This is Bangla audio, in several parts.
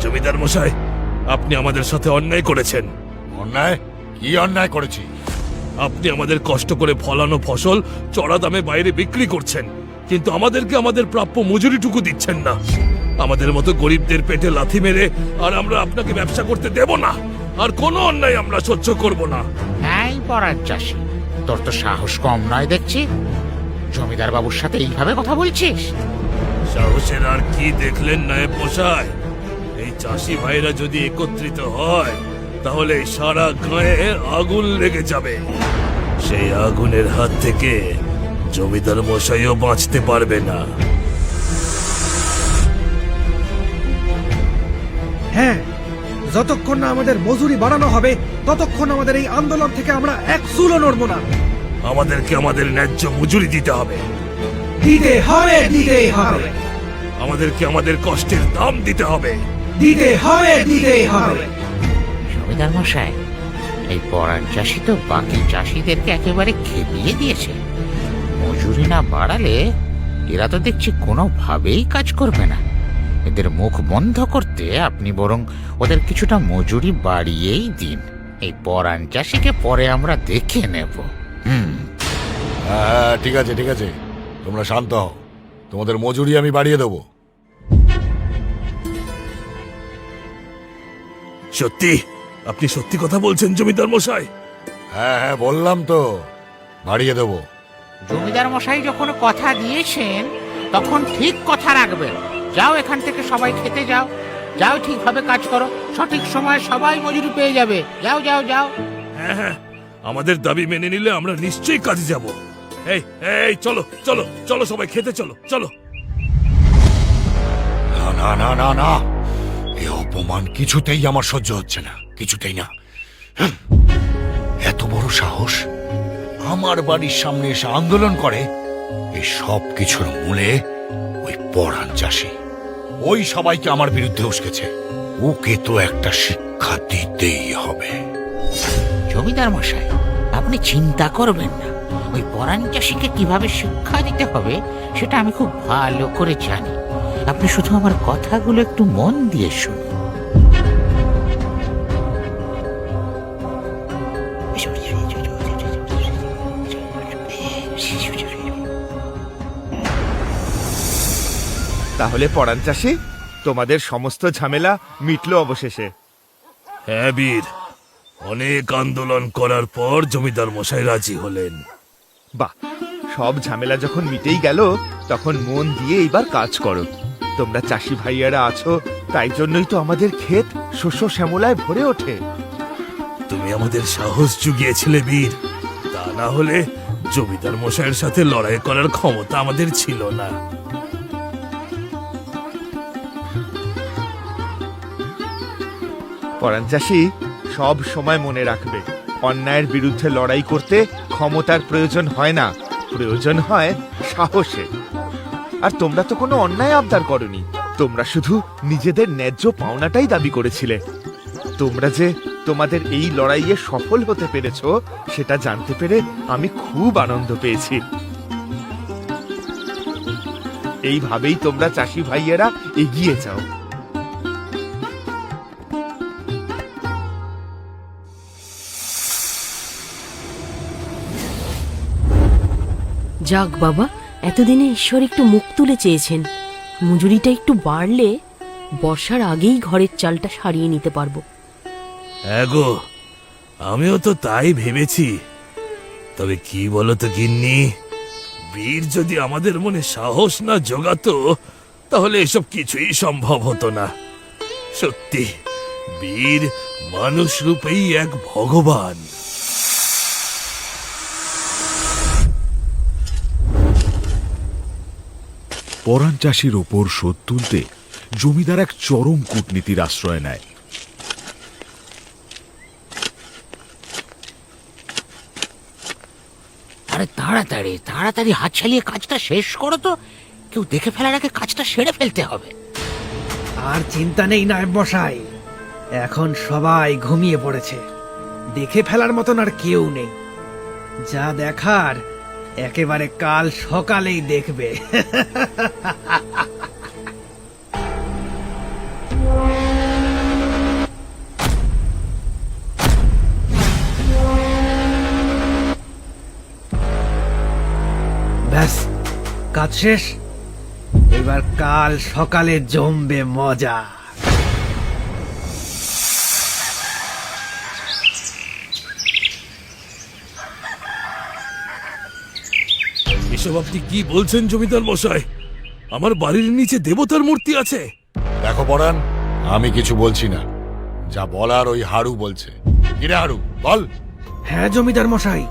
জমিদার মশাই, আপনি আমাদের সাথে অন্যায় করেছেন। অন্যায়? কি অন্যায় করেছি? আপনি আমাদের কষ্ট করে ফলানো ফসল চড়া দামে বাইরে বিক্রি করছেন, কিন্তু আমাদেরকে আমাদের প্রাপ্য মজুরিটুকু দিচ্ছেন না। আমাদের মতো গরিবদের পেটে লাথি মেরে আর আমরা আপনাকে ব্যবসা করতে দেব না। আর কোনো অন্যায় আমরা সহ্য করব না। এই পরাণ চাষি, তোর তো সাহস কম নয় দেখছি। জমিদার বাবুর সাথে এইভাবে কথা বলছিস? সাহসের আর কি দেখলেন নায়েব মশাই? এই চাষি ভাইরা যদি একত্রিত হয় তাহলে সারা গায়ে আগুন লেগে যাবে। সেই আগুনের হাত থেকে জমিদার মশাইও বাঁচতে পারবে না। হ্যাঁ, যতক্ষণ না আমাদের মজুরি বাড়ানো হবে ততক্ষণ আমাদের এই আন্দোলন থেকে আমরা এক চুলও নড়ব না। আমাদেরকে আমাদের ন্যায্য মজুরি দিতে হবে। দিতে হবে, দিতেই হবে। আমাদেরকে আমাদের কষ্টের দাম দিতে হবে। দিতে হবে, দিতেই হবে। জমিদার মশাই, এই পরাণ চাষি তো বাকি চাষিদেরকে একেবারে খেপিয়ে দিয়েছে। মজুরি না বাড়ালে এরা তো দেখছি কোনোভাবেই কাজ করবে না। এদের মুখ বন্ধ করতে আপনি বরং ওদের কিছুটা মজুরি বাড়িয়েই দিন। এই পরাণ চাষিকে পরে আমরা দেখে নেব। হ্যাঁ, ঠিক আছে ঠিক আছে, তোমরা শান্ত হও। তোমাদের মজুরি আমি বাড়িয়ে দেবো। সত্যি? আপনি সত্যি কথা বলছেন জমিদার মশাই? হ্যাঁ হ্যাঁ, বললাম তো বাড়িয়ে দেবো। জমিদার মশাই যখন কথা দিয়েছেন তখন ঠিক কথা রাখবেন। যাও এখান থেকে, সবাই খেতে যাও। যাও, ঠিকভাবে কাজ করো, সঠিক সময়ে সবাই মজুরি পেয়ে যাবে। যাও যাও যাও। হ্যাঁ হ্যাঁ, আমাদের দাবি মেনে নিলে আমরা নিশ্চয়ই কাজে যাব। এই এই চলো চলো চলো, সবাই খেতে চলো চলো। না না না না না, এই অপমান কিছুতেই আমার সহ্য হচ্ছে না, কিছুতেই না। এত বড় সাহস, আমার বাড়ির সামনে এসে আন্দোলন করে। এই সব কিছুর মূলে ওই পরাণ চাষি। ওই সবাইকে আমার বিরুদ্ধে উস্কেছে। ওকে তো একটা শিক্ষা দিতেই হবে। জমিদার মশাই, আপনি চিন্তা করবেন না। ওই পরাণ চাষিকে কিভাবে শিক্ষা দিতে হবে সেটা আমি খুব ভালো করে জানি। আপনি শুধু আমার কথাগুলো একটু মন দিয়ে শুনুন। তাহলে পরাণ চাষি, তোমাদের সমস্ত ঝামেলা মিটলো অবশেষে। হ্যাঁ বীর, অনেক আন্দোলন করার পর জমিদার মশাই রাজি হলেন। বাহ, সব ঝামেলা যখন মিটেই গেল তখন মন দিয়ে এইবার কাজ করো। তোমরা চাষি ভাইয়ারা আছো, তাই জন্যই তো আমাদের ক্ষেত শস্য শ্যামলায় ভরে ওঠে। তুমি আমাদের সাহস জুগিয়েছিলে বীর, তা না হলে জমিদার মশাইয়ের সাথে লড়াই করার ক্ষমতা আমাদের ছিল না। পরাণ চাষি, সব সময় মনে রাখবে, অন্যায়ের বিরুদ্ধে লড়াই করতে ক্ষমতার প্রয়োজন হয় না, প্রয়োজন হয় সাহসে। আর তোমরা তো কোনো অন্যায় আবদার করনি, তোমরা শুধু নিজেদের ন্যায্য পাওনাটাই দাবি করেছিলে। তোমরা যে তোমাদের এই লড়াইয়ে সফল হতে পেরেছ সেটা জানতে পেরে আমি খুব আনন্দ পেয়েছি। এইভাবেই তোমরা চাষি ভাইয়েরা এগিয়ে যাও। যাক বাবা, এতদিনে ঈশ্বর একটু মুখ তুলে চেয়েছেন। মজুরিটা একটু বাড়লে বর্ষার আগেই ঘরের চালটা সারিয়ে নিতে পারবো। এগো, আমিও তো তাই ভেবেছি। তবে কি বলতো গিন্নি, বীর যদি আমাদের মনে সাহস না জোগাতো তাহলে এসব কিছুই সম্ভব হতো না। সত্যি, বীর মানুষ রূপেই এক ভগবান। পরাণ চাষির ওপর শোধ তুলতে জমিদার এক চরম কূটনীতির আশ্রয় নেয়। আরে তাড়াতাড়ি তাড়াতাড়ি হাত চালিয়ে কাজটা শেষ করো তো। কেউ দেখে ফেলার আগে কাজটা সেরে ফেলতে হবে। আর চিন্তা নেই নায়েব মশাই, এখন সবাই ঘুমিয়ে পড়েছে। দেখে ফেলার মতন আর কেউ নেই। যা দেখার একেবারে কাল সকালেই দেখবে। কাজ শেষ, এবার কাল সকালে জমবে মজা। এসব আপনি কি বলছেন জমিদার মশাই? আমার বাড়ির নিচে দেবতার মূর্তি আছে? দেখো পরাণ, আমি কিছু বলছি না, যা বলার ওই হাড়ু বলছে। কিরে হাড়ু, বল। হ্যাঁ জমিদার মশাই,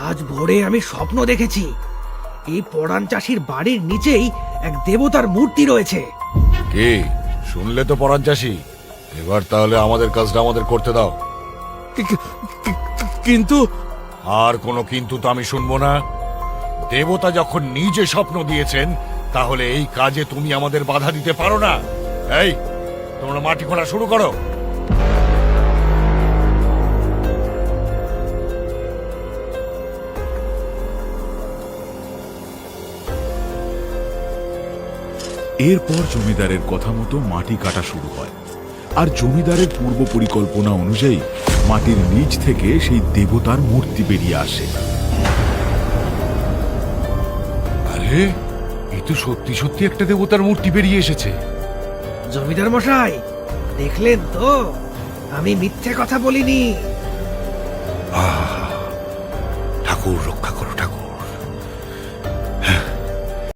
আজ ভোরে আমি স্বপ্ন দেখেছি এই পরাণ চাষির বাড়ির নিচেই এক দেবতার মূর্তি রয়েছে। কি শুনলে তো পরাণ চাষি? এবার তাহলে আমাদের কাজটা আমাদের করতে দাও। কিন্তু আর কোনো কিন্তু তো আমি শুনবো না। দেবতা যখন নিজে স্বপ্ন দিয়েছেন, তাহলে এই কাজে তুমি আমাদের বাধা দিতে পারো না। এই, তোমরা মাটি খোঁড়া শুরু করো। এরপর জমিদারের কথা মতো মাটি কাটা শুরু হয়, আর জমিদারের পূর্ব পরিকল্পনা অনুযায়ী মাটির নিচ থেকে সেই দেবতার মূর্তি বেরিয়ে আসে। আরে, এই তো সত্যি সত্যি একটা দেবতার মূর্তি বেরিয়ে এসেছে। জমিদার মশাই, দেখলেন তো, আমি মিথ্যে কথা বলিনি। ঠাকুর রক্ষা করো।